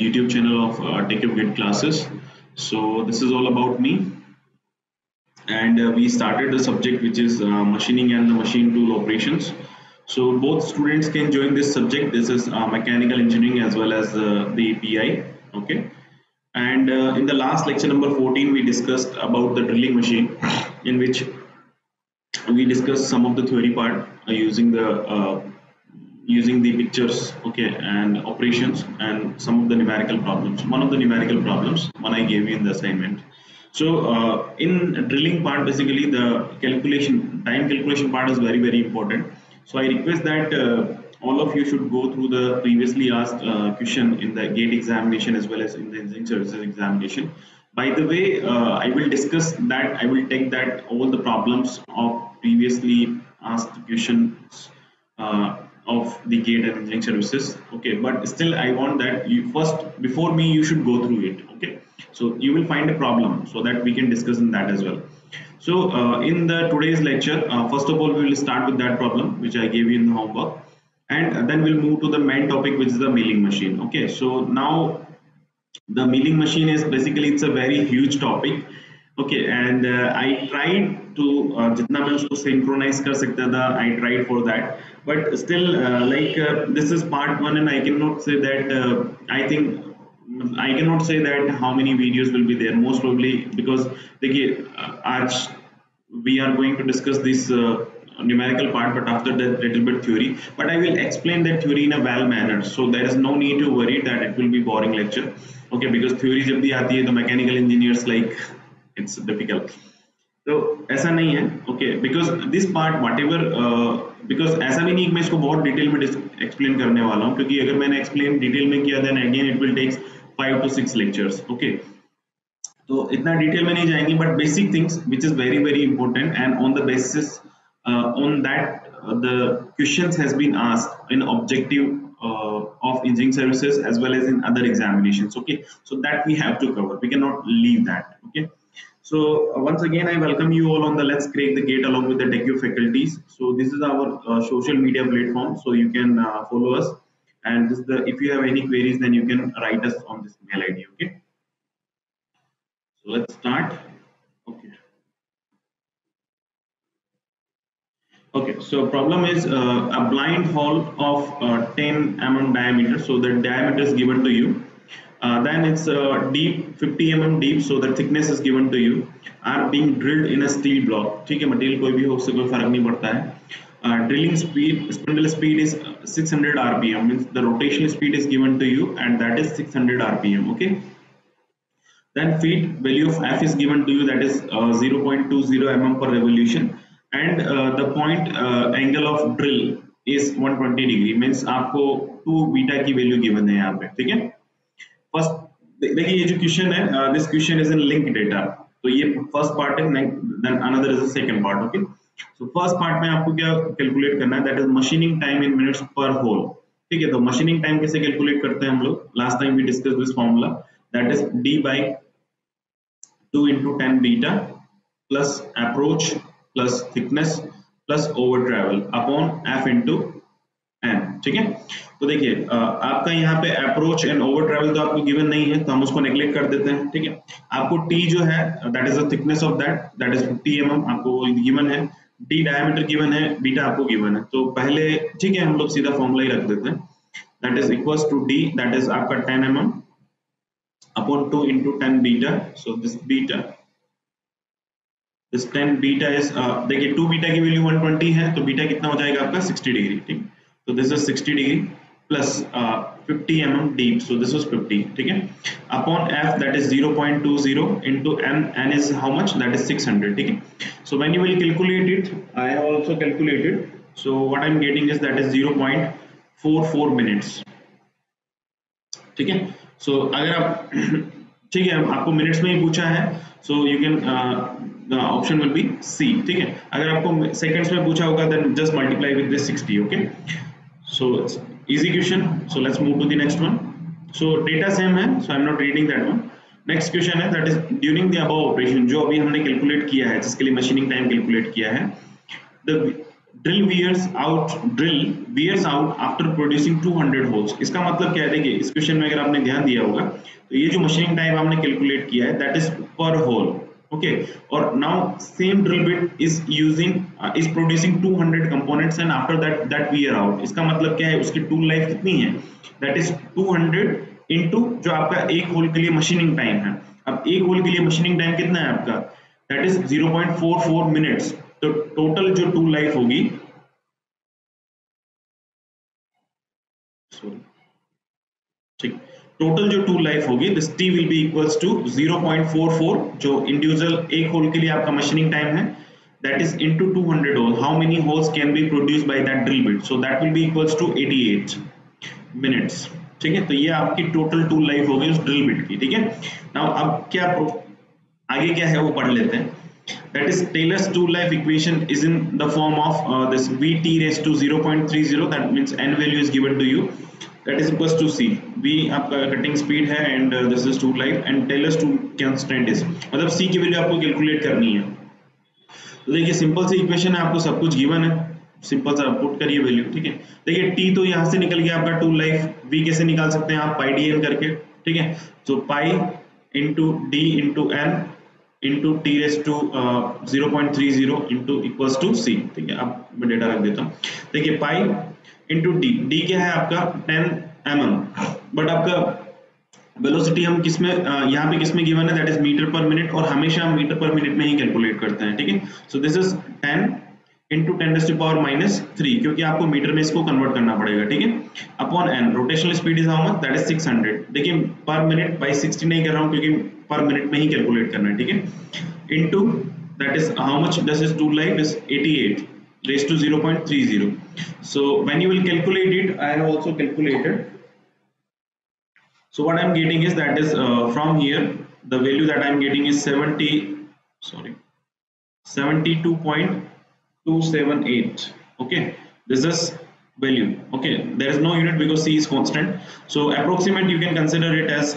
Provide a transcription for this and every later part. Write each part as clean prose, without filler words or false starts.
YouTube channel of Take Your Gate classes. So this is all about me, and we started the subject which is machining and the machine tool operations. So both students can join this subject. This is mechanical engineering as well as the PI. Okay, and in the last lecture number 14, we discussed about the drilling machine, in which we discussed some of the theory part using the pictures, okay, and operations, and some of the numerical problems. One of the numerical problems, one I gave you in the assignment. So in drilling part, basically the time calculation part is very important. So I request that all of you should go through the previously asked question in the gate examination as well as in the engineering services examination. By the way, I will discuss that. I will take that all the problems of previously asked questions of the gate and engineering services. Okay, but still I want that you first, before me, you should go through it. Okay, so you will find a problem so that we can discuss in that as well. So in the today's lecture, first of all, we will start with that problem which I gave you in the homework, and then we'll move to the main topic, which is the milling machine. Okay, so now the milling machine is basically, it's a very huge topic. Okay, and I tried to जितना मैं उसको synchronize कर सकता था, I tried for that, but still this is part one, and I cannot say that I cannot say that how many videos will be there, most probably, because देखिए आज we are going to discuss this numerical part, but after that little bit theory, but I will explain that theory in a well manner, so there is no need to worry that it will be boring lecture. Okay, because theory जब भी आती है तो mechanical engineers like it's difficult, तो ऐसा नहीं है. Okay, because this part whatever because ऐसा भी नहीं कि मैं इसको बहुत डिटेल में एक्सप्लेन करने वाला हूँ, क्योंकि अगर मैंने एक्सप्लेन डिटेल में किया then again it will take 5 to 6 lectures. Okay, तो इतना डिटेल में नहीं जाएंगे, but basic things which is very important, and on the basis on that the questions has been asked in objective of engineering services as well as in other examinations. Okay, so that we have to cover, we cannot leave that. Okay, so once again I welcome you all on the Let's Crack the Gate along with the TechU faculties. So this is our social media platform, so you can follow us, and this is the, if you have any queries then you can write us on this mail ID. Okay, so let's start. Okay. Okay, so problem is a blind hole of 10 mm diameter. So the diameter is given to you. Then it's deep 50 mm deep. So the thickness is given to you. Are being drilled in a steel block. ठीक है, material कोई भी हो, उससे कोई फर्क नहीं पड़ता है. Drilling speed, spindle speed is 600 rpm. Means the rotational speed is given to you, and that is 600 rpm. Okay. Then feet value of f is given to you, that is 0.20 mm per revolution. And the point angle of drill is 120 degree. Means आपको 2 beta की value given है यहाँ पे. ठीक है, first देखिए ये जो क्वेश्चन है, this question is in link data, तो ये फर्स्ट पार्ट है, then another is the second part. Okay, so first part में आपको क्या कैलकुलेट करना है, that is machining time in minutes per hole. ठीक है, तो मशीनिंग टाइम कैसे कैलकुलेट करते हैं हम लोग, last time we discuss this formula, that is d by 2 into 10 beta plus approach plus thickness plus over travel upon f into n. ठीक है, तो देखिए आपका यहाँ पे अप्रोच एंड ओवर ट्रैवल तो आपको गिवन नहीं है, तो हम उसको नेग्लेक्ट कर देते हैं. ठीक है, आपको t जो है that is the thickness of that is 50 mm आपको गिवन है, d डायमीटर गिवन है, बीटा आपको गिवन है. तो पहले ठीक है हम लोग सीधा फॉर्मूला ही रख देते हैं, that is equals to d, that is आपका 10 mm upon 2 into 10 beta. So this beta, this 10 beta is देखिए 2 बीटा की वैल्यू 120 है, तो बीटा कितना हो जाएगा आपका 60 डिग्री. ठीक, तो this is 60 degree plus 50 mm deep, so this was 50. ठीक है, upon f, that is 0.20 into n is how much, that is 600. ठीक है, so when you will calculate it, I have also calculated, so what I'm getting is that is 0.44 minutes. ठीक है, सो अगर आप ठीक है आपको मिनट्स में ही पूछा है, so you can the option will be C. ठीक है, अगर आपको सेकंड्स में पूछा होगा then just multiply with this 60. Okay, so easy question. So let's move to the next one. So data same है, so I am not reading that one. Next question है, that is during the above operation, जो अभी हमने calculate किया है, जिसके लिए machining time calculate किया है, drill wears out after producing 200 holes. इसका मतलब क्या है, देखिए इस क्वेश्चन में अगर आपने ध्यान दिया होगा तो ये जो मशीनिंग टाइम आपने कैलकुलेट किया है दैट इज पर होल, ओके, और now same drill bit is using is producing 200 components and after that wear out. इसका मतलब क्या है, उसकी टूल लाइफ कितनी है, दैट इज 200 इनटू जो आपका एक होल के लिए मशीनिंग टाइम है। अब एक होल के लिए मशीनिंग टाइम कितना है आपका, दैट इज 0.44 मिनट्स। तो टोटल जो टूल लाइफ होगी, सॉरी ठीक, टोटल जो टूल लाइफ होगी this T will be equals to 0.44 जो इंडिविजुअल एक होल के लिए आपका मशीनिंग टाइम है, that is into 200 holes. How many holes can be produced by that drill bit? So that will be equals to 88 minutes. ठीक है, तो ये आपकी टोटल टूल लाइफ होगी उस ड्रिल बिट की। ठीक है, नाउ अब क्या आगे क्या है वो पढ़ लेते हैं। That is Taylor's tool life equation is in the form of this VT raised to 0.30, that means n value is given to you, that is equals to C. V आपका कटिंग स्पीड है and this is tool life and Taylor's tool constant is, मतलब C की value आपको calculate करनी है। तो देखिए simple सी equation है, आपको सब कुछ गिवन है, सिंपल सा पुट करिए वैल्यू। ठीक है, देखिए टी तो यहाँ से निकल गया आपका टूल लाइफ, वी कैसे निकाल सकते हैं आप, पाई डी एन करके। ठीक है, तो pi into D into N into T raise to 0.30 into equals to C. ठीक है, अब मैं डेटा रख देता हूँ। देखिए पाई इंटू डी, डी क्या है आपका 10 mm, बट आपका वेलोसिटी हम किसमें यहाँ पे किसमें गिवन है, that is metre per minute, और हमेशा हम मीटर पर मिनट में ही कैलकुलेट करते हैं। ठीक है, सो दिस इज 10 इंटू 10⁻³ क्योंकि आपको मीटर में इसको कन्वर्ट करना पड़ेगा। ठीक है, upon N, rotational speed is how much, that is 600। देखिए पर मिनट बाई 60 नहीं कर रहा हूँ क्योंकि पर मिनट में ही कैलकुलेट करना है। ठीक है, into that is how much, this is tool life is 88 raised to 0.30. So when you will calculate it, I have also calculated. So what I am getting is that is from here the value that I am getting is 72.278. okay, this is value. Okay, there is no unit because C is constant, so approximate you can consider it as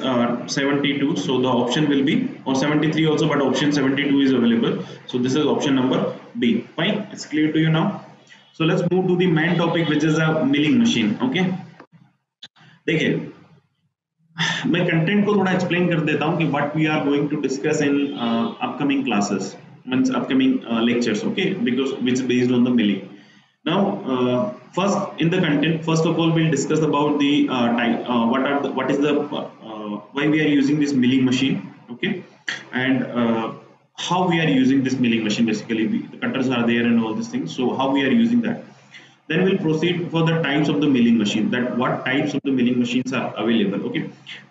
72. So the option will be, or 73 also, but option 72 is available, so this is option number B. Fine, it's clear to you now. So let's move to the main topic which is a milling machine. Okay, देखिए मैं content को थोड़ा explain कर देता हूं कि what we are going to discuss in upcoming classes, means upcoming lectures. Okay, because which is based on the milling. Now first in the content, first of all we'll discuss about the type, what is the why we are using this milling machine. Okay, and how we are using this milling machine. Basically the cutters are there and all these things, so how we are using that. Then we'll proceed for the types of the milling machine, that what types of the milling machines are available. Okay,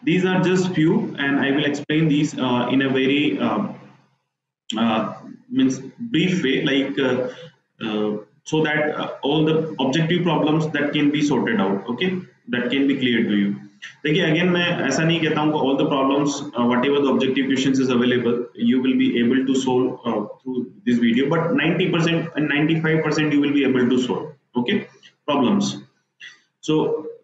these are just few and I will explain these in a very means brief way, like so that all the objective problems that can be sorted out. Okay, that can be clear to you. देखिए again मैं ऐसा नहीं कहता हूँ all the problems whatever the objective questions is available you will be able to solve through this video, but 90% and 95% you will be able to solve. Okay, problems. So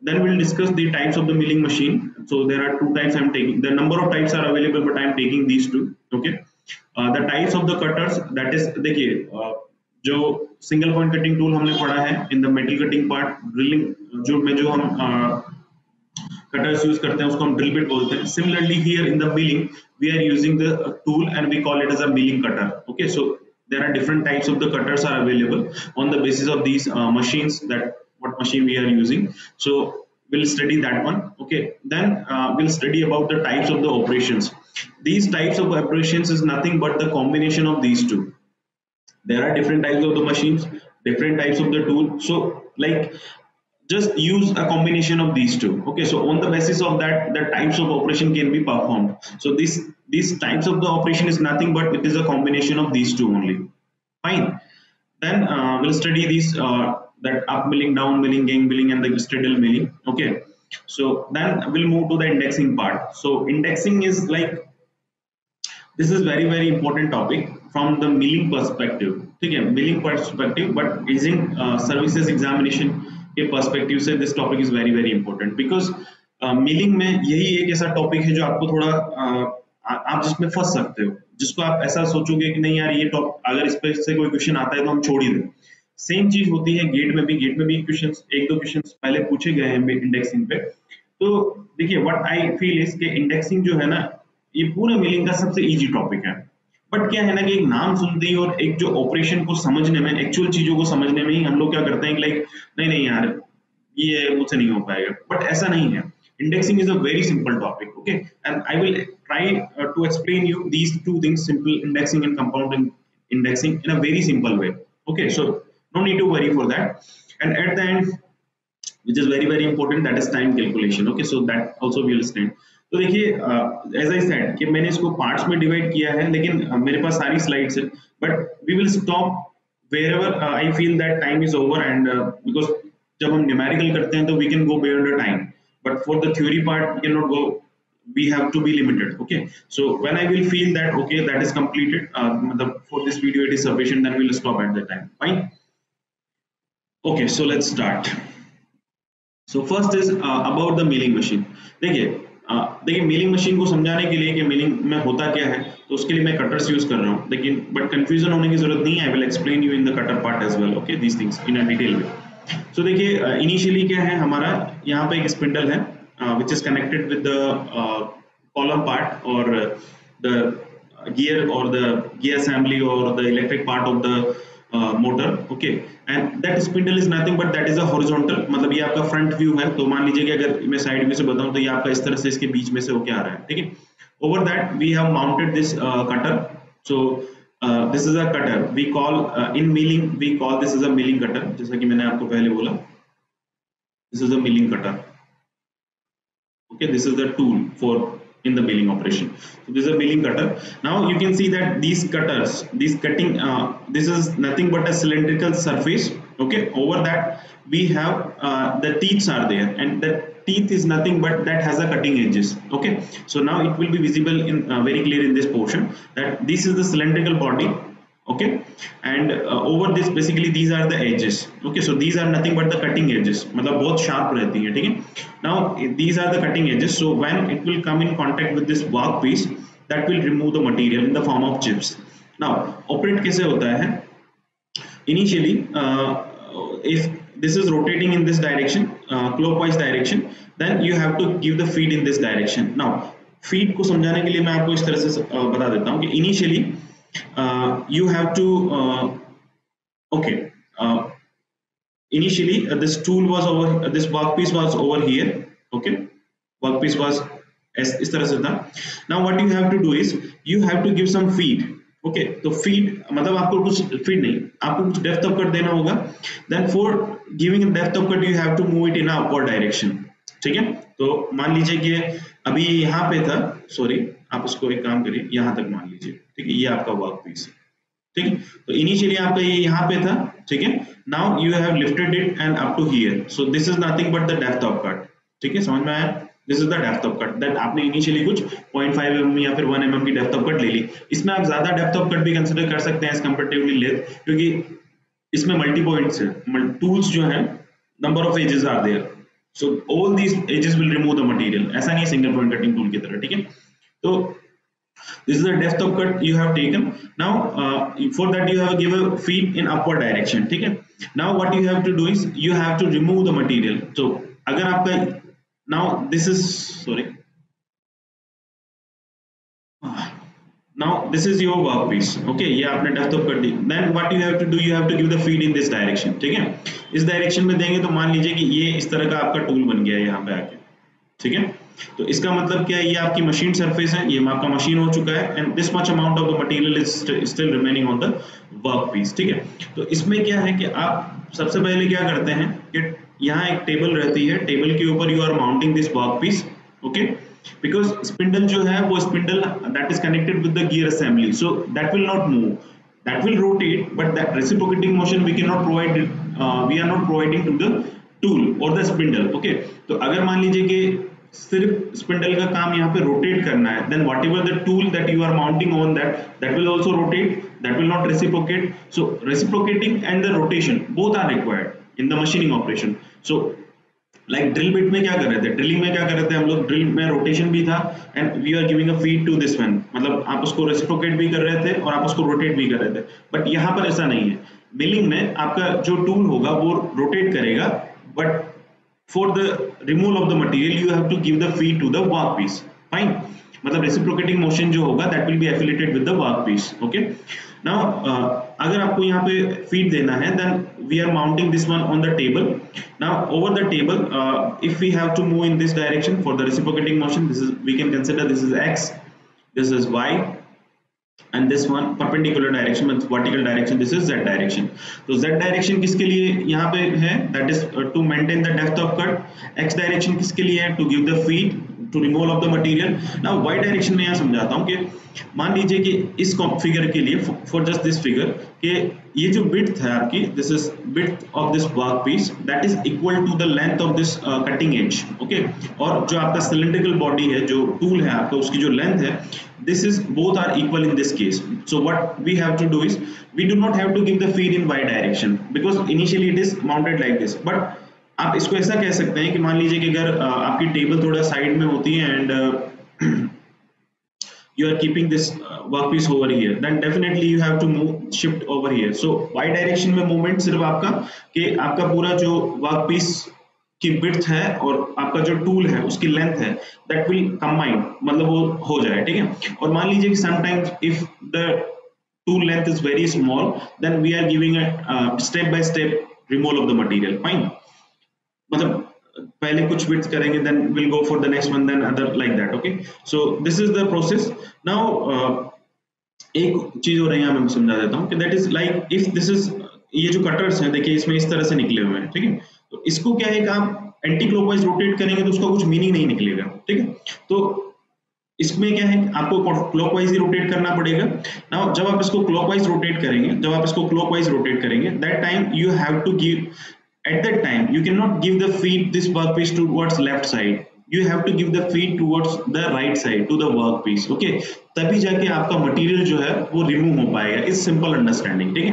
then we'll discuss the types of the milling machine. So there are two types I'm taking, the number of types are available but I'm taking these two. Okay, the types of the cutters, that is देखिए जो single point cutting tool हमने पढ़ा है in the metal cutting part, drilling जो में जो हम cutters use करते हैं उसको हम ड्रिल बिट बोलते हैं. Similarly here in the milling we are using the tool and we call it as a milling cutter. Okay, so there are different types of the cutters are available on the basis of these machines, that what machine we are using. So we'll study that one. Okay, then we'll study about the types of the operations. These types of operations is nothing but the combination of these two. There are different types of the machines, different types of the tool, so like just use a combination of these two. Okay, so on the basis of that the types of operation can be performed. So these types of the operation is nothing but it is a combination of these two only. Fine, then we'll study these that up milling, down milling, gang milling and the straddle milling. Okay, so then we'll move to the indexing part. So indexing is like, this is very important topic from the milling perspective. ठीक है, milling perspective, but using services examination के perspective से this topic is very important, because milling में यही एक ऐसा topic है जो आपको थोड़ा आप जिसमें फंस सकते हो, जिसको आप ऐसा सोचोगे कि नहीं यार ये टॉप अगर इस पे से कोई क्वेश्चन आता है तो हम छोड़ ही दें, सेम चीज होती है गेट में भी क्वेश्चंस, एक दो क्वेश्चंस पहले पूछे गए हैं इंडेक्सिंग पे। तो देखिए व्हाट आई फील इज के इंडेक्सिंग जो है ना, ये पूरा मेलिंग का सबसे इजी टॉपिक है। बट क्या है ना कि एक नाम सुनते ही और एक जो ऑपरेशन को समझने में, एक्चुअल चीजों को समझने में ही हम लोग क्या करते हैं, लाइक नहीं नहीं यार ये मुझसे नहीं हो पाएगा, बट ऐसा नहीं है। Indexing is a very simple topic, okay, and I will try to explain you these two things, simple indexing and compound indexing, in a very simple way, okay. So no need to worry for that. And at the end, which is very important, that is time calculation, okay, so that also we will explain. तो देखिए as I said कि मैंने इसको parts में divide किया है, लेकिन मेरे पास सारी स्लाइड्स है, but we will stop wherever I feel that time is over, and because जब हम न्यूमेरिकल करते हैं तो we can go beyond the time, but for the theory part we cannot go, we have to be limited, okay. So when I will feel that okay that is completed, for this video it is sufficient, then we will stop at that time, fine. Okay, so let's start. So first is about the milling machine. देखिए milling machine को समझाने के लिए कि milling में होता क्या है, तो उसके लिए मैं कटर्स यूज कर रहा हूँ, लेकिन बट कंफ्यूजन होने की जरूरत नहीं है। I will explain you in the cutter part as well, okay, these things in a detail way. So देखिए इनिशियली क्या है हमारा, यहाँ पे एक स्पिंडल है which is connected with the column part और the gear or the gear assembly or the electric part of the motor, okay, and that spindle is nothing but that is a horizontal, मतलब ये आपका front view है। तो मान लीजिए कि अगर मैं साइड व्यू से बताऊं तो ये आपका इस तरह से इसके बीच में से होके आ रहा है, ठीक है। Over that we have mounted this cutter. So this is a cutter, we call in milling we call this is a milling cutter, जैसा कि मैंने आपको पहले बोला, this is a milling cutter, okay, this is the tool for in the milling operation. So this is a milling cutter. Now you can see that these cutters, these cutting, this is nothing but a cylindrical surface, okay. Over that we have the teeth are there, and the teeth is nothing but that has a cutting edges, okay. So now it will be visible in very clear in this portion that this is the cylindrical body, okay, and over this basically these are the edges, okay. So these are nothing but the cutting edges, मतलब बहुत sharp रहती है, ठीक है। Now these are the cutting edges, so when it will come in contact with this workpiece, that will remove the material in the form of chips. Now operate कैसे होता है, initially if this is rotating in this direction, clockwise direction, then you have to give the feed in this direction. Now feed को समझाने के लिए मैं आपको इस तरह से बता देता हूँ कि initially you have to okay, initially this tool was over, this workpiece was over here, okay, workpiece was इस तरह से था। now what you have to do is you have to give some feed, okay, तो feed मतलब आपको कुछ feed नहीं, आपको कुछ depth of cut देना होगा, then for giving depth of cut you have to move it in a upward direction, ठीक है। तो मान लीजिए कि अभी यहाँ पे था, सॉरी आप इसको एक काम करिए, यहाँ तक मान लीजिए, ठीक है, ये आपका वर्क पीस है, ठीक है। तो इनिशियली आपका ये यहाँ पे था, ठीक है। Now you have lifted it and up to here, so this is nothing but the depth of cut, ठीक है, समझ में आया। This is the depth of cut, that आपने इनिशियली कुछ 0.5 mm या फिर 1 mm की डेप्थ ऑफ कट ले ली। इसमें आप ज्यादा डेप्थ ऑफ कट भी कंसिडर कर सकते हैं एज कंपैरेटिवली लेस, क्योंकि इसमें मल्टी पॉइंट्स है, टूल्स जो है number of edges are there, so all these edges will remove the material, ऐसा नहीं सिंगल पॉइंट कटिंग टूल की तरह, ठीक है। तो this is the depth of cut you have taken. Now for that you have to give a feed in upward direction, ठीक है। now what you have to do is you have to remove the material. so अगर आपका now this is sorry now this is your workpiece, okay, ये आपने depth of cut the, then what you have to do you have to give the feed in this direction, ठीक है। इस direction में देंगे तो मान लीजिए कि ये इस तरह का आपका टूल बन गया है यहाँ पे आके, ठीक है। तो इसका मतलब क्या है, ये आपकी मशीन सरफेस है, ये आपका मशीन हो चुका है, and this much amount of the material is still remaining on the workpiece, ठीक है। तो इसमें क्या है कि आप सबसे पहले क्या करते हैं कि यहाँ एक टेबल रहती है, टेबल के ऊपर you are mounting this workpiece, okay, because spindle जो है वो spindle that is connected with the gear assembly, so that will not move, that will rotate, but that reciprocating motion we cannot provide, we are not providing to the tool or the spindle, okay। तो अगर मान लीजिए कि सिर्फ spindle का काम यहाँ पे रोटेट करना है, then whatever the tool that you are mounting on that will also rotate, that will not reciprocate, so reciprocating and the rotation both are required in the machining operation. So like drill bit में क्या कर रहे थे, drilling में क्या कर रहे थे हम लोग, ड्रिल में रोटेशन भी था and we are giving a feed to this one, मतलब आप उसको रेसिप्रोकेट भी कर रहे थे और आप उसको रोटेट भी कर रहे थे। बट यहाँ पर ऐसा नहीं है, मिलिंग में आपका जो टूल होगा वो रोटेट करेगा, but for the removal of the material you have to give the feed to the work piece. Fine, मतलब रेसिप्रोकेटिंग मोशन जो होगा that will be affiliated with the work piece. Okay, now अगर आपको यहाँ पे feed देना है then we are mounting this one on the table. Now over the table if we have to move in this direction for the reciprocating motion, this is, we can consider this is x, this is y, and this one perpendicular direction means vertical direction, this is z direction। तो z direction किसके लिए यहाँ पे है, that is to maintain the depth of cut। x direction किसके लिए है, to give the feed to removal of the material। now y direction में यहाँ समझाता हूँ कि मान लीजिए कि इस फिगर के लिए for just this figure कि ये जो width है आपकी, this is width of this work piece that is equal to the length of this cutting edge। okay, और जो आपका cylindrical body है, जो tool है आपका, उसकी जो length है, this is both are equal in this case। so what we have to do is we do not have to give the feed in y direction because initially it is mounted like this। but आप इसको ऐसा कह सकते हैं कि मान लीजिए कि अगर आपकी टेबल थोड़ा साइड में होती है and you are keeping this workpiece over here, then definitely you have to move shift over here। so y direction में movement सिर्फ आपका कि आपका पूरा जो workpiece की width है और आपका जो tool है उसकी length है that will combine, मतलब वो हो जाए, ठीक है। और मान लीजिए कि sometimes if the tool length is very small then we are giving a step by step removal of the material। fine, मतलब पहले कुछ width करेंगे then we'll go for the next one then other like that। okay, so this is the process। now एक चीज और यहाँ मैं समझा देता हूँ कि that is like if this is, ये जो कटर्स हैं देखिए इसमें इस तरह से निकले हुए हैं, ठीक है। तो इसको क्या है कि आप एंटी क्लॉकवाइज रोटेट करेंगे तो उसका कुछ मीनिंग नहीं निकलेगा, ठीक है। तो इसमें क्या है आपको क्लॉकवाइज ही रोटेट करना पड़ेगा। नाउ जब आप इसको क्लॉकवाइज रोटेट करेंगे, that time you have to give, at that time you cannot give the feed this workpiece towards left side, you have to give the feed towards the right side to the workpiece। okay, तभी जाके आपका material जो है वो remove हो पाएगा। इस simple understanding, ठीक है।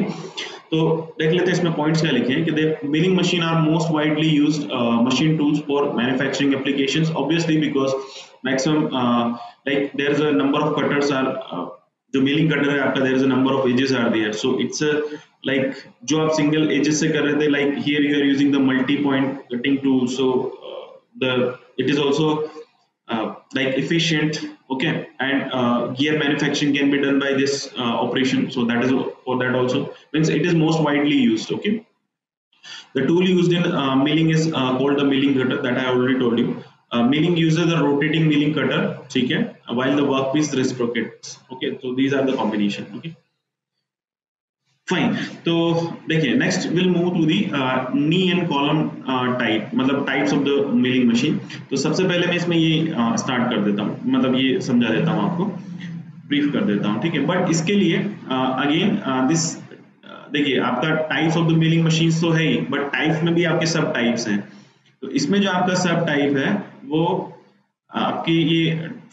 तो देख लेते हैं इसमें पॉइंट्स क्या लिखे हैं कि the milling machine are most widely used machine tools for manufacturing applications obviously because maximum like there is a number of cutters are जो मिलिंग कटर है आपका, there is a number of edges are there, so it's a like जो आप single edges से कर रहे थे, like here you are using the multi point cutting tool, so the it is also like efficient। okay, and gear manufacturing can be done by this operation, so that is for that also means it is most widely used। okay, the tool used in milling is called the milling cutter that I already told you। milling uses a rotating milling cutter, ठीक है, while the workpiece reciprocates। okay, so these are the combination। okay, fine. तो देखिए next will move to the knee and column type, मतलब types of the milling machine. तो सबसे पहले मैं इसमें ये स्टार्ट कर देता हूँ, मतलब ये समझा देता हूँ आपको, ब्रीफ कर देता हूँ, ठीक है। बट इसके लिए अगेन दिस देखिए आपका types of the milling machines तो है ही, बट टाइप्स में भी आपके सब टाइप्स हैं। तो इसमें जो आपका सब टाइप है वो आपकी ये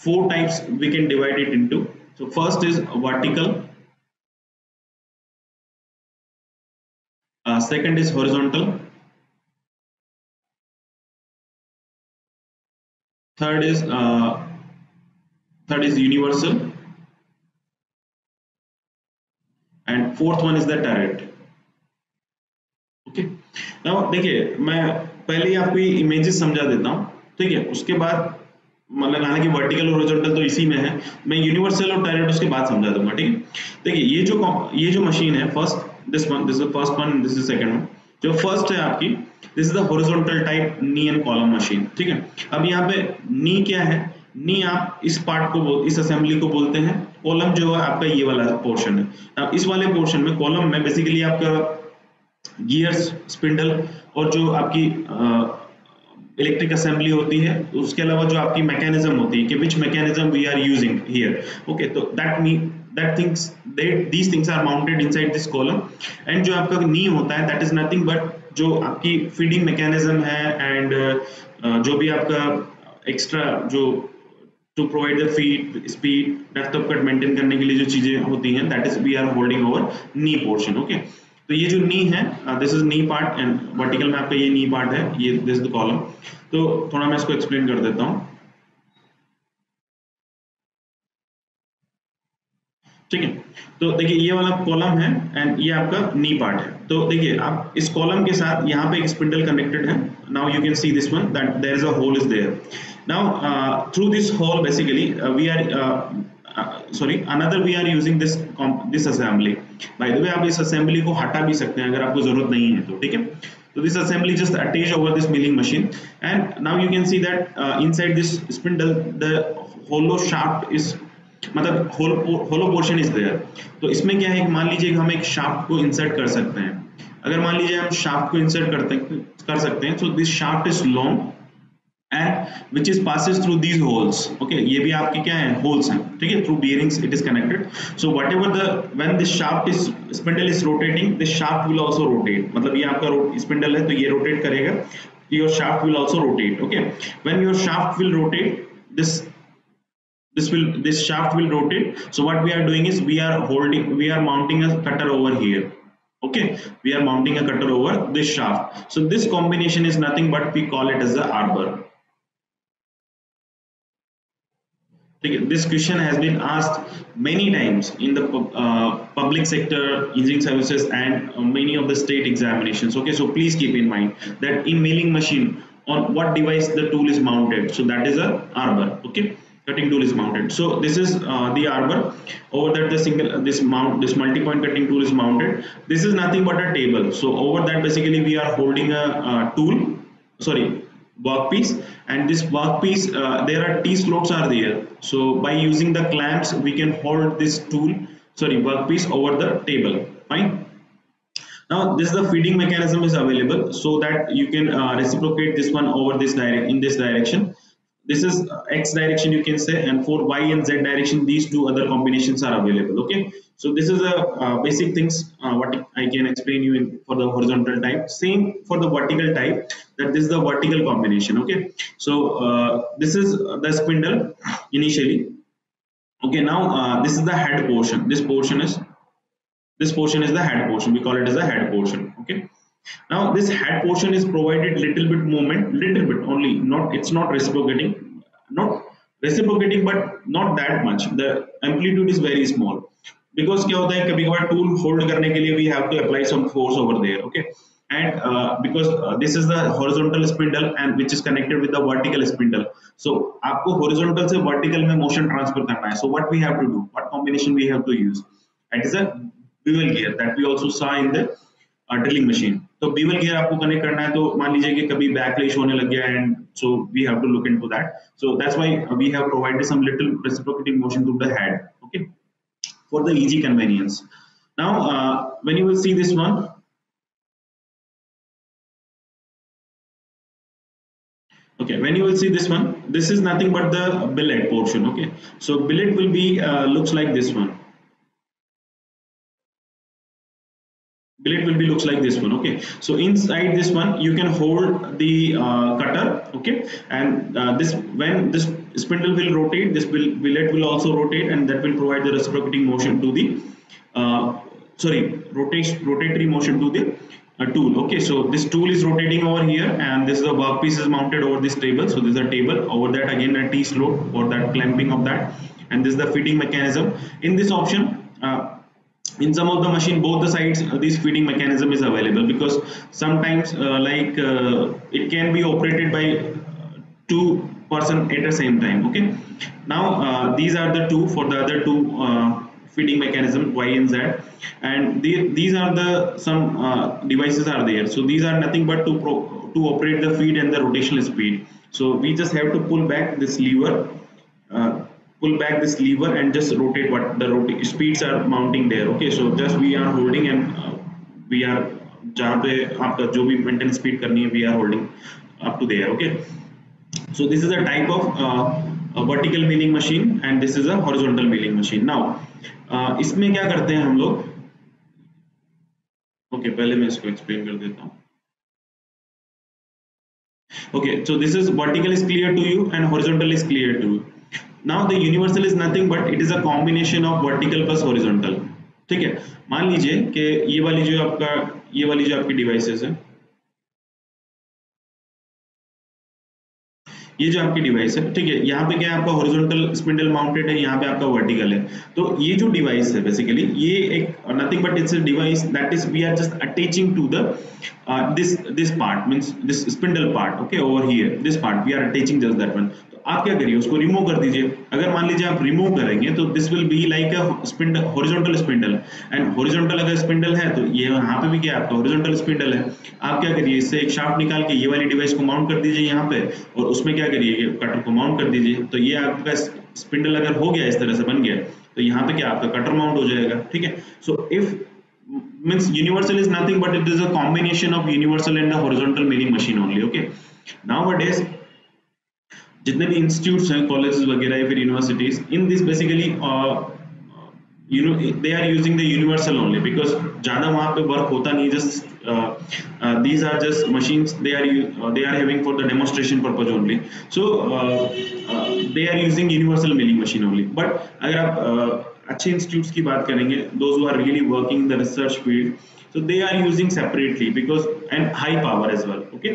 4 types we can divide it into. तो first is vertical, second is horizontal, third is universal, and fourth one is the turret। okay, now देखिए मैं पहले ही आपको ये इमेजेस समझा देता हूँ, ठीक है। उसके बाद मतलब हालांकि वर्टिकल और हॉरिजॉन्टल तो इसी में है, मैं यूनिवर्सल और टर्रेट उसके बाद समझा दूंगा, ठीक है। देखिए ये जो मशीन है, first this one, this is first one, this is second one. जो फर्स्ट है आपकी, this is the horizontal type knee and column machine, ठीक है। अब यहाँ पे नी क्या है, नी आप इस पार्ट को इस असेंबली को बोलते हैं। कॉलम जो है आपका ये वाला पोर्शन है। अब इस वाले पोर्शन में, कॉलम में बेसिकली आपका गियर्स, स्पिंडल और जो आपकी इलेक्ट्रिक असेंबली होती है, उसके अलावा जो आपकी मैकेनिज्म होती है कि which mechanism we are using here. Okay, तो these things are mounted inside this column। And जो आपका नी होता है that is nothing but जो आपकी फीडिंग मैकेनिज्म है एंड जो भी आपका एक्स्ट्रा जो to provide the feed, speed, depth of cut maintain करने के लिए जो चीजें होती हैं, that is we are holding over knee portion। okay, तो ये जो नी है, this is knee part, and vertical में आपका ये नी पार्ट है, ये दिस इज द कॉलम। तो थोड़ा मैं इसको एक्सप्लेन कर देता हूँ, ठीक है। तो देखिए ये वाला कॉलम है एंड ये आपका नी पार्ट है। तो देखिए आप इस कॉलम के साथ यहाँ पे एक स्पिंडल कनेक्टेड है। Now you can see this one that there is a hole is there. Now through this hole basically we are sorry, another we are using this assembly. By the way आप इस assembly को हटा भी सकते हैं अगर आपको जरूरत नहीं है तो, ठीक है। So this assembly just attached over this milling machine, and now you can see that inside this spindle the hollow shaft is, मतलब होलो पोर्शन इज देयर। तो इसमें क्या है कि मान लीजिए हम एक शाफ्ट को इंसर्ट कर सकते हैं। अगर मान लीजिए हम शाफ्ट को इंसर्ट कर सकते हैं, so this shaft is long and which is passes through these holes. Okay, ये भी आपके क्या है, होल्स हैं, ठीक है। Through bearings it is connected. So what ever the when this shaft is spindle is rotating, this shaft will also rotate. मतलब ये आपका स्पिंडल है तो ये रोटेट करेगा, your shaft will also rotate. Okay, when your shaft will rotate, this shaft will rotate. So what we are doing is we are mounting a cutter over here. Okay, we are mounting a cutter over this shaft. So this combination is nothing but we call it as the arbor. This question has been asked many times in the public sector engineering services and many of the state examinations. Okay, so please keep in mind that in milling machine on what device the tool is mounted. So that is a arbor. Okay, cutting tool is mounted. So this is the arbor. Over that the this multi-point cutting tool is mounted. This is nothing but a table. So over that basically we are holding a tool, sorry, workpiece, and this workpiece there are T slots are there. So by using the clamps we can hold this tool, sorry, workpiece over the table. Fine. Now this is the feeding mechanism is available so that you can reciprocate this one over this in this direction. This is X direction you can say, and for Y and Z direction these two other combinations are available. Okay, so this is a basic things what I can explain you in for the horizontal type. Same for the vertical type, that this is the vertical combination. Okay, so this is the spindle initially. Okay, now this is the head portion. This portion is the head portion. We call it as the head portion. Okay, now this head portion is provided little bit movement, little bit only, not, it's not reciprocating, but not that much. The amplitude is very small because क्या होता है कभी कभार tool hold करने के लिए we have to apply some force over there. Okay, and because this is the horizontal spindle and which is connected with the vertical spindle, so आपको horizontal से vertical में motion transfer करना है. So what we have to do, what combination we have to use, that is a bevel gear that we also saw in the drilling machine. तो बीवल gear आपको connect करना है, तो मान लीजिए कि कभी बैकलैश होने लग गया and so we have to look into that. So that's why we have provided some little reciprocating motion to the head, okay, for the easy convenience. Now when you will see this one, okay, when you will see this one, this is nothing but the billet portion. Okay, so billet will be looks like this one. Billet will be looks like this one. Okay, so inside this one you can hold the cutter. Okay, and this, when this spindle will rotate, this billet will also rotate, and that will provide the reciprocating motion to the rotatory motion to the tool. Okay, so this tool is rotating over here, and this is the workpiece is mounted over this table. So this is a table, over that again a T slot or that clamping of that, and this is the feeding mechanism. In this option, in some of the machine both the sides this feeding mechanism is available, because sometimes it can be operated by two person at the same time. Okay, now these are the two for the other two feeding mechanism Y and Z, and these are the some devices are there. So these are nothing but to operate the feed and the rotational speed. So we just have to pull back this lever, and just rotate what the speeds are mounting there. Okay, so just we are holding, and we are जहाँ पे आपका जो भी maintain speed करनी है we are holding up to there. Okay, so this is a type of a vertical milling machine and this is a horizontal milling machine. Now इसमें क्या करते हैं हम लोग, okay, पहले मैं इसको explain कर देता हूँ. Okay, so this is vertical is clear to you and horizontal is clear to you. Now the universal is nothing but it is a combination of vertical plus horizontal. ठीक है। मान लीजिए कि ये वाली जो आपकी डिवाइसेस है, ये जो आपकी डिवाइस है, ठीक है, यहाँ पे क्या है, आपका हॉरिजॉन्टल स्पिंडल माउंटेड है, यहाँ पे आपका वर्टिकल है। तो ये जो डिवाइस है बेसिकली, ये एक nothing but it's a device that is we are just attaching to the this part means this spindle part, okay, over here this part we are attaching just that one। तो आप क्या करिए, उसको remove कर दीजिए। अगर मान लीजिए आप रिमूव करेंगे तो this will be like a spindle, horizontal spindle, and horizontal अगर स्पिंडल है तो ये यहाँ पे भी क्या है, आपका हॉरिजॉन्टल स्पिंडल है। आप क्या करिए, इससे एक शाफ्ट निकाल के ये वाली डिवाइस को माउंट कर दीजिए यहाँ पे, और उसमें क्या करिए, कटर को माउंट कर दीजिए। तो ये आपका स्पिंडल अगर हो गया, इस तरह से बन गया, तो यहाँ पे क्या आपका कटर माउंट हो जाएगा, ठीक है। So if means universal is nothing but it is a combination of universal and the horizontal milling machine only, okay। Nowadays जितने भी इंस्टीट्यूट्स हैं, कॉलेजेस वगैरह या फिर universities, in this basically you know they are using the universal only because ज़्यादा वहाँ पे work होता नहीं, just these are just machines they are having for the demonstration purpose only, so they are using universal milling machine only। but अगर आप अच्छे institutes की बात करेंगे, those who are really working in the research field, so they are using separately because and high power as well, okay।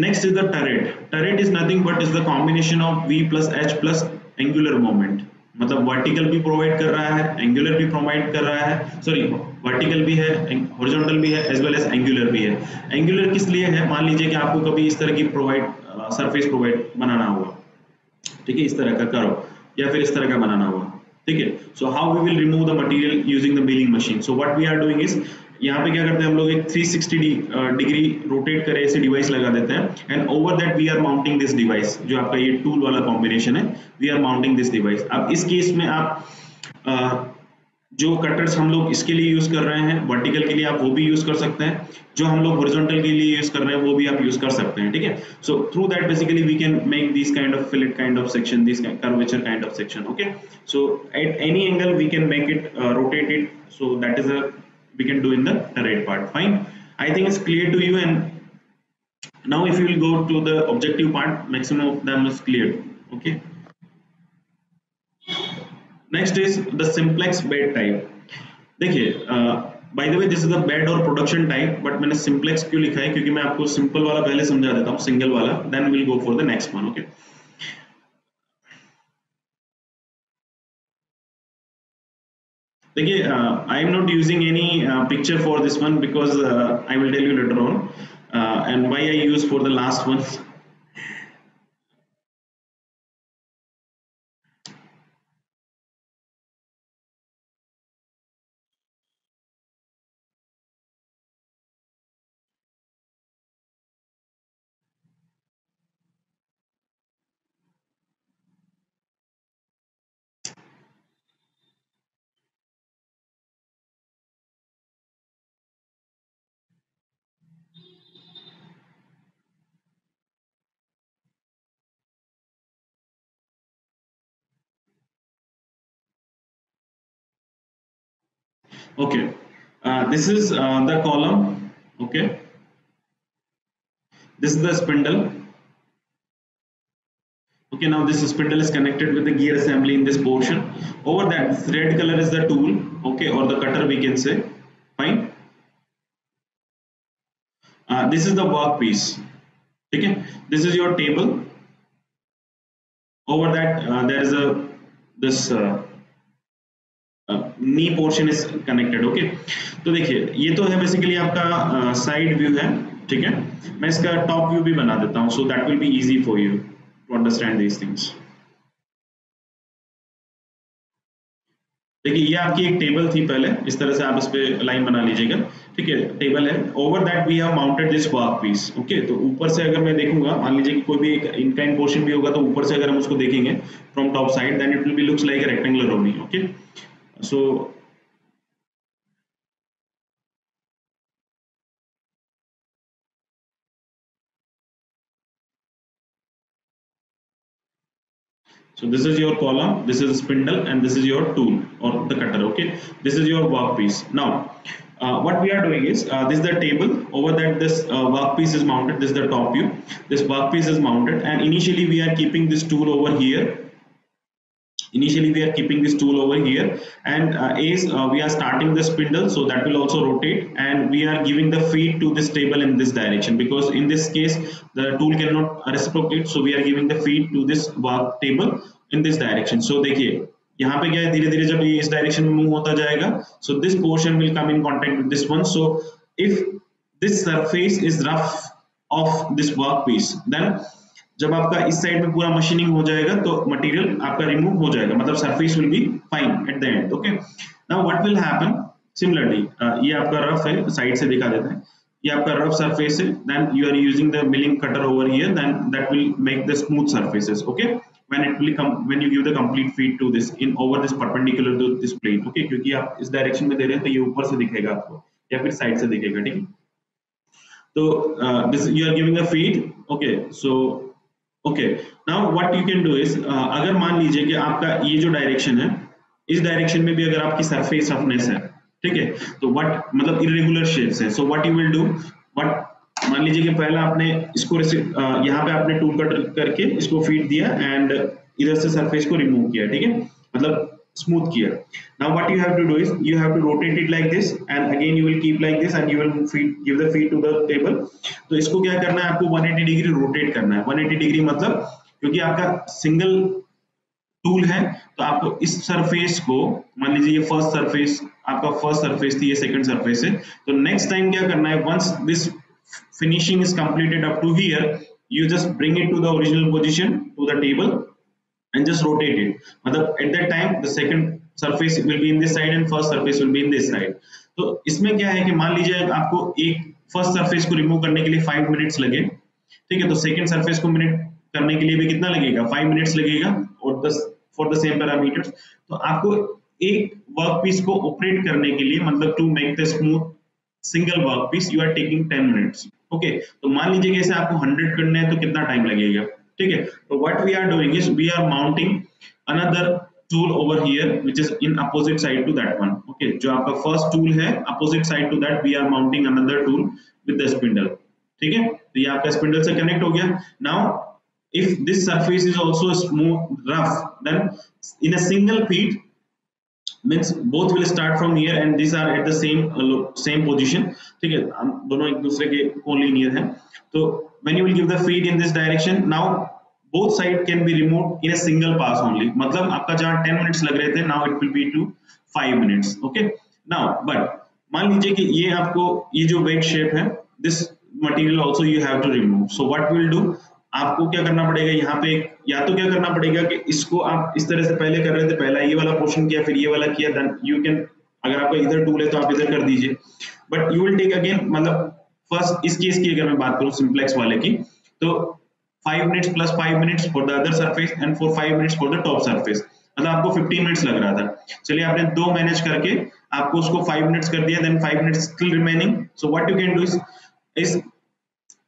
Next is the turret। Turret is nothing but is the combination of V plus H plus angular moment, मतलब vertical भी provide कर रहा है, angular भी provide कर रहा है, sorry vertical भी है, हॉरिजॉन्टल भी है, एज वेल एज एंगुलर भी है। एंगुलर किस लिए है, मान लीजिए कि आपको कभी इस तरह की सरफेस प्रोवाइड बनाना होगा, ठीक है, इस तरह का करो या फिर इस तरह का बनाना होगा, ठीक है। So how we will remove the material using the milling machine. So what we are doing is, यहाँ पे क्या करते हैं हम लोग, एक 360 डिग्री रोटेट करे ऐसे डिवाइस लगा देते हैं, and over that we are mounting this device, जो आपका ये टूल वाला कॉम्बिनेशन है, we are mounting this device. अब इस केस में आप जो कटर्स हम लोग इसके लिए यूज कर रहे हैं, वर्टिकल के लिए आप वो भी यूज कर सकते हैं, जो हम लोग हॉरिजॉन्टल के लिए यूज कर रहे हैं वो भी आप यूज कर सकते हैं, ठीक है। So through that basically we can make this kind of fillet kind of section, this curvature kind of section, okay. So at any angle we can make it rotate it, so that is a we can do in the turret part, fine। I think it's clear to you, and now if you will go to the objective part, maximum of them is clear, okay। next is the simplex bed type। देखिए by the way this is the bed और production type, but मैंने simplex क्यों लिखा है, क्योंकि मैं आपको simple वाला पहले समझा देता हूँ, single वाला, then we'll go for the next one, okay। देखिए I am not using any picture for this one because I will tell you later on and why I use for the last one। Okay, this is the column, okay, this is the spindle, okay। now this spindle is connected with the gear assembly in this portion, over that this red color is the tool, okay, or the cutter we can say, fine। this is the workpiece, okay, this is your table, over that there is a this knee portion is connected, okay. तो देखिए ये तो है basically आपका side view है, ठीक है। मैं इसका टॉप व्यू भी बना देता हूं, so that will be easy for you to understand these things. देखिए ये आपकी एक टेबल थी पहले, इस तरह से आप इस पे लाइन बना लीजिएगा, ठीक है, टेबल है, over that we have mounted this work piece, okay. तो ऊपर से अगर मैं देखूंगा, मान लीजिए कि कोई भी एक इनक्लाइन पोर्शन भी होगा, तो ऊपर से अगर हम उसको देखेंगे from top side, then it will be looks like a rectangular only, okay. So so this is your column, this is spindle, and this is your tool or the cutter, okay। this is your workpiece। now what we are doing is this is the table, over that this workpiece is mounted, this is the top view, this workpiece is mounted, and initially we are keeping this tool over here, Initially we are keeping this tool over here, and as we are starting the spindle, so that will also rotate, and we are giving the feed to this table in this direction, because in this case the tool cannot reciprocate, so we are giving the feed to this work table in this direction. So देखिए यहाँ पे क्या है, धीरे धीरे जब ये इस डायरेक्शन में मूव होता जाएगा, so this portion will come in contact with this one. So if this surface is rough of this workpiece, then जब आपका इस साइड में पूरा मशीनिंग हो जाएगा तो मटेरियल आपका रिमूव हो जाएगा, मतलब surface will be fine at the end. Okay, now what will happen similarly, ये आपका रफ है, साइड से दिखा देते हैं, ये आपका रफ सरफेस है, then you are using the milling cutter over here, then that will make the smooth surfaces. Okay, when it will come, when you give the complete feed to this in over this perpendicular to this plane. Okay, क्योंकि आप इस direction में दे रहे हैं तो ये ऊपर से दिखेगा आपको या फिर साइड से दिखेगा. ठीक है, तो this you are giving a feed. Okay, so okay, now what you can do is, अगर मान लीजिए कि आपका ये जो डायरेक्शन है, इस डायरेक्शन में भी अगर आपकी सरफेस रफनेस है, ठीक है, तो व्हाट मतलब इरेगुलर शेप्स है, सो what you will do, what मान लीजिए कि पहला आपने इसको यहाँ पे आपने टूल कट करके इसको फीड दिया एंड इधर से सरफेस को रिमूव किया, ठीक है, मतलब smooth किया. Now what you have to do is you have to rotate it like this, and again you will keep like this, and you will give the feed to the table. तो इसको क्या करना है, आपको 180 degree rotate करना है. 180 degree मतलब क्योंकि आपका सिंगल टूल है, तो आपको इस सरफेस को, मान लीजिए ये फर्स्ट सरफेस, आपका फर्स्ट सरफेस थी, ये सेकंड सरफेस है, तो नेक्स्ट टाइम क्या करना है, once this finishing is completed up to here, you just bring it to the original position to the table and just rotate it. मतलब at that time the second surface will be in this side and first surface will be in this side. तो इसमें क्या है कि मान लीजिए आपको एक फर्स्ट सरफेस को रिमूव करने के लिए 5 मिनट्स लगे, ठीक है, तो सेकंड सरफेस को मिनट करने के लिए भी कितना लगेगा, 5 मिनट्स लगेगा, और फॉर द सेम पैरामीटर्स. तो आपको एक वर्क पीस को ऑपरेट करने के लिए, मतलब to make the smooth single work piece, you are taking 10 minutes. Okay, तो मान लीजिए कि ऐसे आपको 100 करने हैं तो कितना टाइम लगेगा, ठीक है. तो what we are doing is we are mounting another tool over here which is in opposite side to that one. Okay, जो आपका फर्स्ट टूल है, opposite side to that we are mounting another tool with the spindle. ठीक है, तो ये आपका spindle से connect हो गया. Now if this surface is also smooth rough, then in a single feed means both will start from here and these are at the same position. ठीक है, दोनों एक दूसरे के कोलिनियर हैं. तो when you will give the feed in this direction, now both side can be removed in a single pass only. मतलब आपका जहाँ 10 मिनट्स लग रहे थे, now it will be to 5 minutes. Okay, now but मान लीजिए कि ये आपको ये जो वेट शेप है, this material also you have to remove. So what will do, आपको क्या करना पड़ेगा, यहाँ पे या तो क्या करना पड़ेगा कि इसको आप इस तरह से पहले कर रहे थे, पहला ये वाला पोर्शन किया, फिर ये वाला किया, देन यू कैन, अगर आपका इधर टूल है तो आप इधर कर दीजिए, but you will take again, मतलब फर्स्ट इस केस की अगर मैं बात करूं सिंप्लेक्स वाले की, तो 5 minutes plus 5 minutes for the other surface and for 5 minutes for the top surface, मतलब आपको 15 मिनट्स लग रहा था. चलिए आपने दो मैनेज करके आपको उसको 5 मिनट्स कर दिया, then 5 minutes still remaining. So what you can do is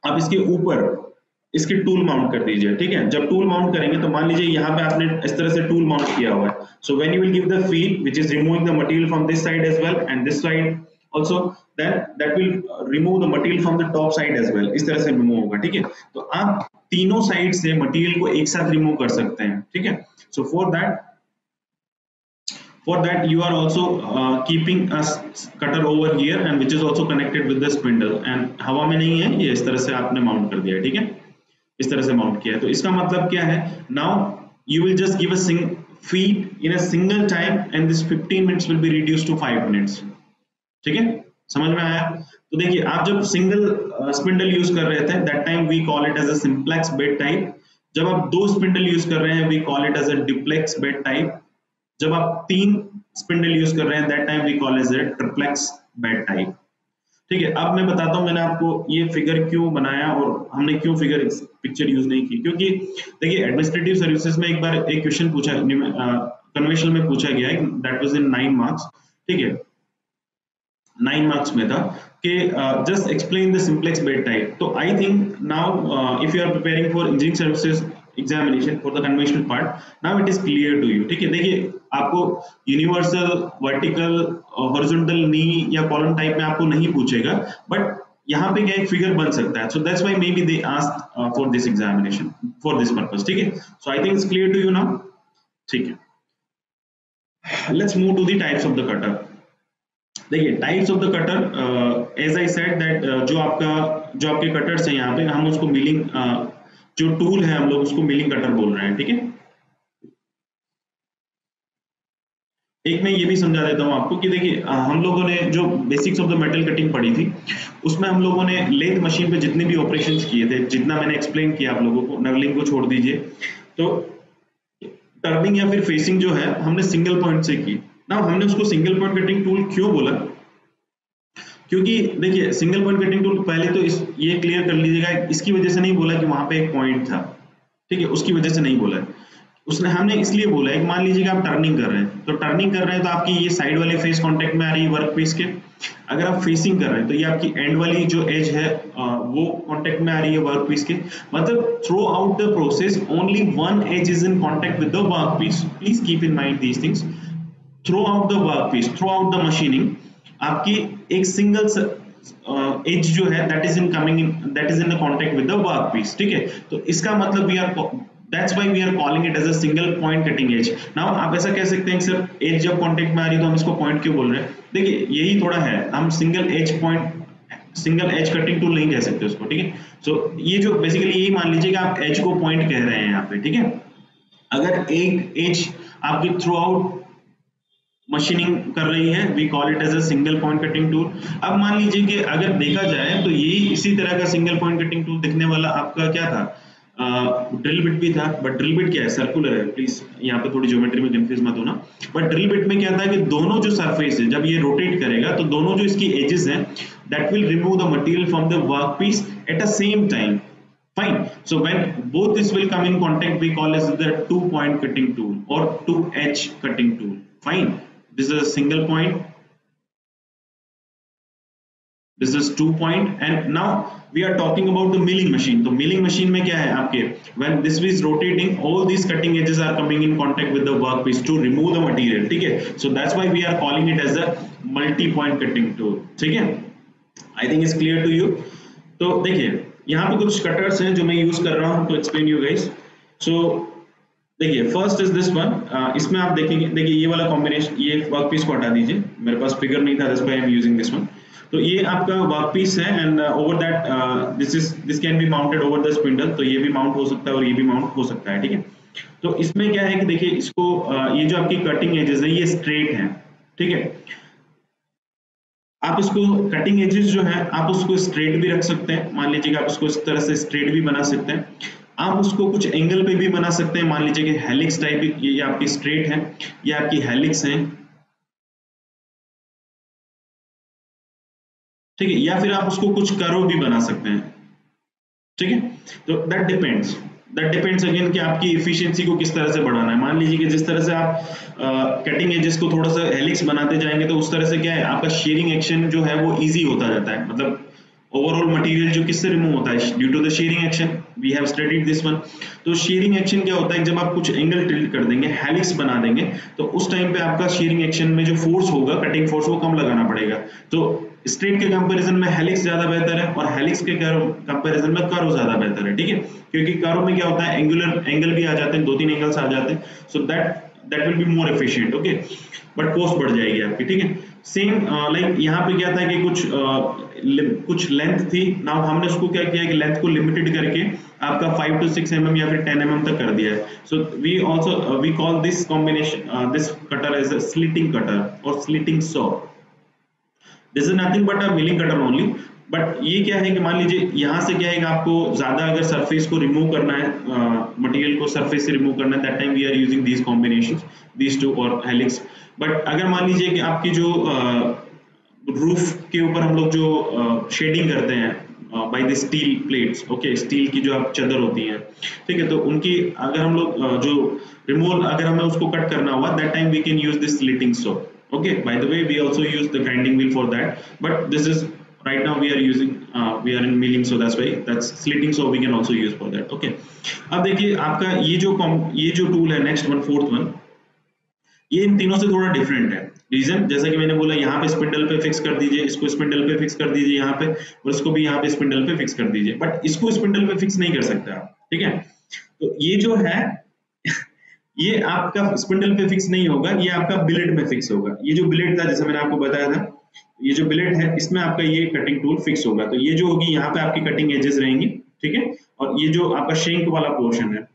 आप इसके ऊपर इसकी टूल माउंट कर दीजिए. ठीक है, जब टूल माउंट करेंगे तो मान लीजिए यहाँ पे आपने इस तरह से टूल माउंट किया हुआ है. So when you will give the feed which is removing the material from this side as well and this side also, then that will remove the material from the top side as well. इस तरह से remove होगा. ठीक है, तो आप तीनों side से मटेरियल को एक साथ रिमूव कर सकते हैं. ठीक है, सो for that you are also keeping a cutter over here and which is also connected with the spindle, and हवा में नहीं है, ये इस तरह से आपने माउंट कर दिया. ठीक है, इस तरह से माउंट किया है. तो इसका मतलब क्या है, now you will just give a feed in a single time and this 15 minutes will be reduced to 5 minutes. ठीक है, समझ में आया. तो देखिए आप जब सिंगल स्पिंडल यूज कर रहे थे, that time we call it as a simplex bed type. जब आप दो स्पिंडल यूज कर रहे हैं, we call it as a duplex bed type. जब आप 3 स्पिंडल यूज कर रहे हैं, that time we call as a triplex bed type. ठीक है, अब मैं बताता हूं मैंने आपको ये फिगर क्यों बनाया और हमने क्यों फिगर पिक्चर यूज नहीं की. क्योंकि देखिए एडमिनिस्ट्रेटिव सर्विसेज में एक बार एक क्वेश्चन पूछा, कन्वेंशनल में पूछा गया है, दैट वाज इन 9 मार्क्स. ठीक है, 9 मार्क्स में था कि just explain the simplex bed type. तो I think now if you are preparing for engineering services examination for the conventional part, now it is clear to you. ठीक है, देखिए आपको यूनिवर्सल, वर्टिकल, हॉरिजॉन्टल, नी या column type में आपको नहीं पूछेगा, बट यहाँ पे क्या एक फिगर बन सकता है. So that's why may be they asked for this examination for this purpose. ठीक है, so I think it's clear to you now. ठीक है, Let's move to the types of the cutter. देखिए types of the cutter, as I said that जो आपके cutters हैं यहाँ पे हम उसको मिलिंग, जो टूल है हम लोग उसको मिलिंग कटर बोल रहे हैं, ठीक है। एक मैं ये भी समझा देता हूँ आपको कि देखिए हम लोगों ने जो basics of the metal cutting पढ़ी थी उसमें हम लोगों ने लेथ मशीन पे जितने भी ऑपरेशंस किए थे, जितना मैंने एक्सप्लेन किया आप लोगों को, नवलिंग को छोड़ दीजिए, तो टर्निंग या फिर फेसिंग जो है हमने सिंगल पॉइंट से की ना। हमने उसको सिंगल पॉइंट कटिंग टूल क्यों बोला, क्योंकि देखिए सिंगल पॉइंट कटिंग टूल, पहले तो ये क्लियर कर लीजिएगा, इसकी वजह से नहीं बोला कि वहां पे एक पॉइंट था, ठीक है, उसकी वजह से नहीं बोला है उसने, हमने इसलिए बोला है कि मान लीजिएगा आप टर्निंग कर रहे हैं, तो टर्निंग कर रहे हैं तो आपकी ये साइड वाली फेस कांटेक्ट में आ रही है वर्क पीस के। अगर आप फेसिंग कर रहे हैं तो ये आपकी एंड वाली जो एज है वो कांटेक्ट में आ रही है वर्क पीस के। मतलब throughout the process only one edge is in contact with the work piece, please keep in mind these things. Throughout the work piece, throughout the machining, आपकी एक single edge जो है that is in coming in, that is in the contact with the work piece, ठीक है। तो इसका मतलब we are, that's why we are calling it as a single point cutting edge. Now आप ऐसा कह सकते हैं कि सर एज जब कांटेक्ट में आ रही है तो हम इसको पॉइंट क्यों बोल रहे हैं, देखिए यही थोड़ा है, हम single edge point, single edge cutting tool नहीं कह सकते उसको, ठीक है। सो ये जो बेसिकली यही मान लीजिए कि आप एज को पॉइंट कह रहे हैं यहाँ पे, ठीक है। अगर एक एज आपकी थ्रू आउट मशीनिंग कर रही है, we call it as a single point cutting tool. अब मान लीजिए कि अगर देखा जाए तो यही इसी तरह का सिंगल पॉइंट कटिंग टूल दिखने वाला आपका क्या था, ड्रिल बिट भी था, बट ड्रिल बिट क्या है, सर्कुलर है, प्लीज यहाँ पे थोड़ी ज्योमेट्री में कंफ्यूज मत होना। बट ड्रिल बिट में क्या था कि दोनों जो सरफेस है जब ये रोटेट करेगा तो दोनों जो इसकी एजेस हैं that will remove the material from the work piece at a same time, fine. So when both this will come in contact we call as the two point cutting tool or two edge cutting tool, fine. This is a single point, this is 2 point, and now we are talking about the milling machine. तो milling machine में क्या है आपके, when this is rotating all these cutting edges are coming in contact with the workpiece to remove the material, ठीक है। So that's why we are calling it as a multi point cutting tool, ठीक है। I think it's clear to you। तो देखिए यहाँ पे कुछ cutters हैं जो मैं यूज कर रहा हूँ टू एक्सप्लेन यू गाइस। सो देखिए फर्स्ट इज दिस वन, इसमें आप देखेंगे, देखिए ये वाला कॉम्बिनेशन, ये वर्क पीस को हटा दीजिए, मेरे पास फिगर नहीं था, that's why I am using this one. तो ये आपका वर्क पीस है and over that this can be mounted over the spindle, तो ये भी माउंट हो सकता है और ये भी माउंट हो सकता है, ठीक है। तो इसमें क्या है कि देखिए इसको ये जो आपकी कटिंग एजेस है ये स्ट्रेट है, ठीक है। आप इसको कटिंग एजेस जो है आप उसको स्ट्रेट भी रख सकते हैं, मान लीजिए कि आप उसको इस तरह से स्ट्रेट भी बना सकते हैं, आप उसको कुछ एंगल पे भी बना सकते हैं, मान लीजिए कि हेलिक्स टाइप, ये आपकी स्ट्रेट है, ये आपकी हेलिक्स है, ठीक है, या फिर आप उसको कुछ कर्व भी बना सकते हैं, ठीक है। तो दैट डिपेंड्स अगेन कि आपकी इफिशिएंसी को किस तरह से बढ़ाना है। मान लीजिए कि जिस तरह से आप कटिंग एजेस को थोड़ा सा हेलिक्स बनाते जाएंगे तो उस तरह से क्या है आपका शेयरिंग एक्शन जो है वो इजी होता जाता है, मतलब ओवरऑल मटेरियल जो किससे रिमूव होता है, due to the shearing action, we have studied this one. तो शेयरिंग एक्शन क्या होता है, जब आप कुछ एंगल टिल्ट कर देंगे, हेलिक्स बना देंगे, तो उस टाइम पे आपका शेयरिंग एक्शन में जो फोर्स होगा, कटिंग फोर्स, वो कम लगाना पड़ेगा। तो स्ट्रेट के कंपैरिजन में हेलिक्स ज्यादा बेहतर है और हेलिक्स के कंपैरिजन में कर्व ज्यादा बेहतर है, ठीक है। क्योंकि कर्व में क्या होता है, एंगुलर एंगल भी आ जाते हैं, 2-3 एंगल्स आ जाते हैं, सो that will be more efficient, okay, but cost बढ़ जाएगी आपकी, ठीक है। सेम लाइक यहाँ पे क्या था कि कुछ लेंथ थी, नाउ हमने उसको क्या किया कि लेंथ को लिमिटेड करके आपका 5 to 6 mm या फिर 10 mm तक कर दिया है। So we call this combination, this cutter as a slitting cutter और slitting saw. This is nothing but a milling cutter only. But ये क्या है कि मान लीजिए यहाँ से क्या है कि आपको ज्यादा अगर सरफेस को रिमूव करना है, मटेरियल को सरफेस से रिमूव करना है, that time we are using these combinations, these two और हेलिक्स। बट अगर मान लीजिए कि आपकी जो रूफ के ऊपर हम लोग जो शेडिंग करते हैं by the steel plates, okay, steel की जो आप चादर होती है, ठीक है, तो उनकी अगर हम लोग जो रिमूवल, अगर हमें उसको कट करना हुआ, that time we can use this slitting saw, okay. By the way, we also use the grinding wheel for that, but this is right now we are using we are in milling, so that's why that's slitting, so we can also use for that, okay. अब देखिए आपका ये जो tool है next one, fourth one, ये इन तीनों से थोड़ा डिफरेंट है। रीजन जैसा कि मैंने बोला, यहाँ पे स्पिंडल पे फिक्स कर दीजिए, इसको स्पिंडल पे फिक्स कर दीजिए यहाँ पे, और इसको भी यहाँ पे स्पिंडल पे फिक्स कर दीजिए, बट इसको स्पिंडल पे फिक्स नहीं कर सकते आप, ठीक है। तो ये जो है ये आपका स्पिंडल पे फिक्स नहीं होगा, ये आपका बिलेट में फिक्स होगा। ये जो बिलेट था जैसे मैंने आपको बताया था, ये जो बिलेट है इसमें आपका ये कटिंग टूल फिक्स होगा। तो ये जो होगी यहाँ पे आपकी कटिंग एजेस रहेंगी, ठीक है। और ये जो आपका शेंक वाला पोर्शन है,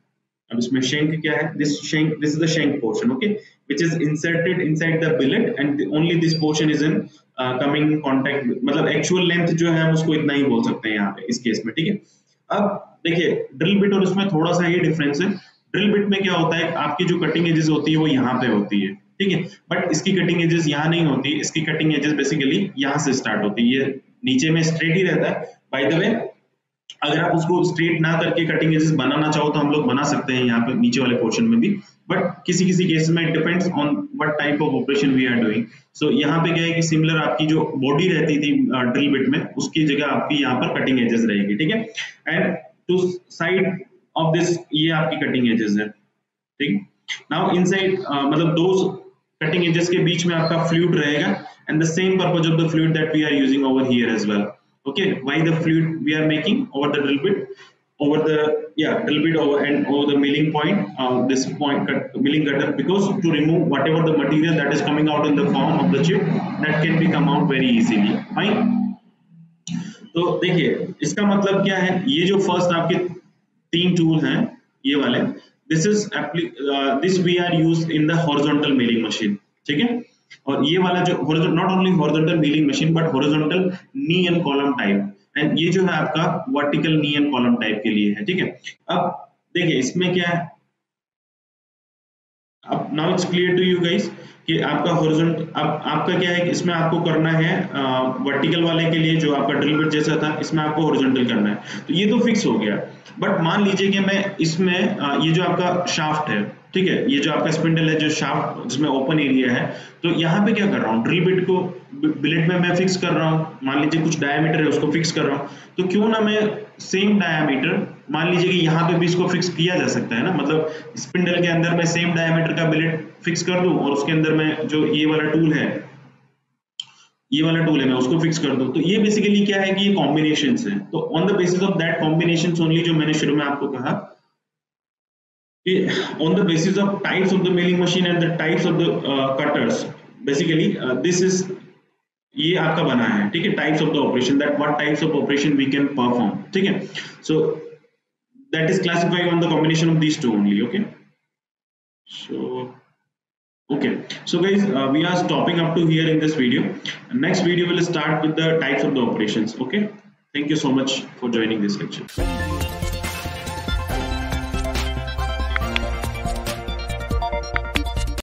अब इसमें शेंक क्या है, this is the shank portion, okay, which is inserted inside the bill rate and only this portion is in coming in contact, मतलब एक्चुअल लेंथ जो है हम उसको इतना ही बोल सकते हैं यहाँ पे इस केस में, ठीक है। अब देखिए ड्रिल बिट और इसमें थोड़ा सा ये डिफरेंस है। ड्रिल बिट में क्या होता है, आपकी जो कटिंग एजेस होती है वो यहाँ पे होती है, ठीक है, बट इसकी कटिंग एजेस यहाँ नहीं होती, इसकी कटिंग एजेस बेसिकली यहाँ से स्टार्ट होती है, ये नीचे में स्ट्रेट ही रहता है। बाय द वे अगर आप उसको स्ट्रेट ना करके कटिंग एजेस बनाना चाहो तो हम लोग बना सकते हैं यहाँ पे नीचे वाले पोर्शन में भी, बट किसी किसी केस में depends on what type of operation we are doing. So यहाँ पे क्या है कि सिमिलर आपकी जो बॉडी रहती थी ड्रिल बिट में, उसकी जगह आपकी यहाँ पर कटिंग एजेस रहेगी, ठीक है। And two side of this ये आपकी कटिंग एजेस है, ठीक। नाउ इनसाइड मतलब दो कटिंग एजेस के बीच में आपका फ्लूइड रहेगा and the same purpose of the fluid that we are using over here as well. Okay, why the fluid we are making over the drill bit, over the drill bit over and over the milling point, this point milling cutter, because to remove whatever the material that is coming out in the form of the chip, that can be come out very easily, fine। तो देखिए इसका मतलब क्या है, ये जो first आपके तीन टूल हैं ये वाले, this we are use in the horizontal milling machine, ठीक है। और ये वाला जो not only horizontal milling machine but horizontal knee and column type, and ये जो है आपका vertical knee and column type के लिए है, ठीक है। अब देखिए इसमें क्या है, अब now it's clear to you guys कि आपका हॉरिजॉन्टल, अब आपका क्या है कि इसमें आपको करना है वर्टिकल वाले के लिए जो आपका ड्रिल बिट जैसा था, इसमें आपको हॉरिजॉन्टल करना है, तो ये तो फिक्स हो गया। बट मान लीजिए कि मैं इसमें ये जो आपका शाफ्ट है, ठीक है, ये जो आपका स्पिंडल है जो शाफ्ट जिसमें ओपन एरिया है, तो यहाँ पे क्या कर रहा हूँ, ड्रिल बिट को बिलेट में मैं फिक्स कर रहा हूँ, मान लीजिए कुछ डायमीटर है उसको फिक्स कर रहा हूँ, तो क्यों ना मैं सेम डायमीटर, मान लीजिए कि यहाँ पे भी इसको फिक्स किया जा सकता है ना, मतलब स्पिंडल के अंदर मैं सेम डायमीटर का बिलेट फिक्स कर दूं और उसके अंदर मैं जो ये वाला टूल है, ये वाला टूल है मैं उसको फिक्स कर दूं, तो ये बेसिकली क्या है कि ये कॉम्बिनेशंस हैं। तो on the basis of that combinations only, जो मैंने शुरू में आपको कहा कि on the basis of types of the milling machine and the types of the cutters, basically this is, ये आपका बना है, ठीक है, types of the operation, that what types of operation we can perform, ठीक है। So that is classified on the combination of these two only, okay. So okay, so guys, we are stopping up to here in this video. Next video will start with the types of the operations, okay. Thank you so much for joining this lecture.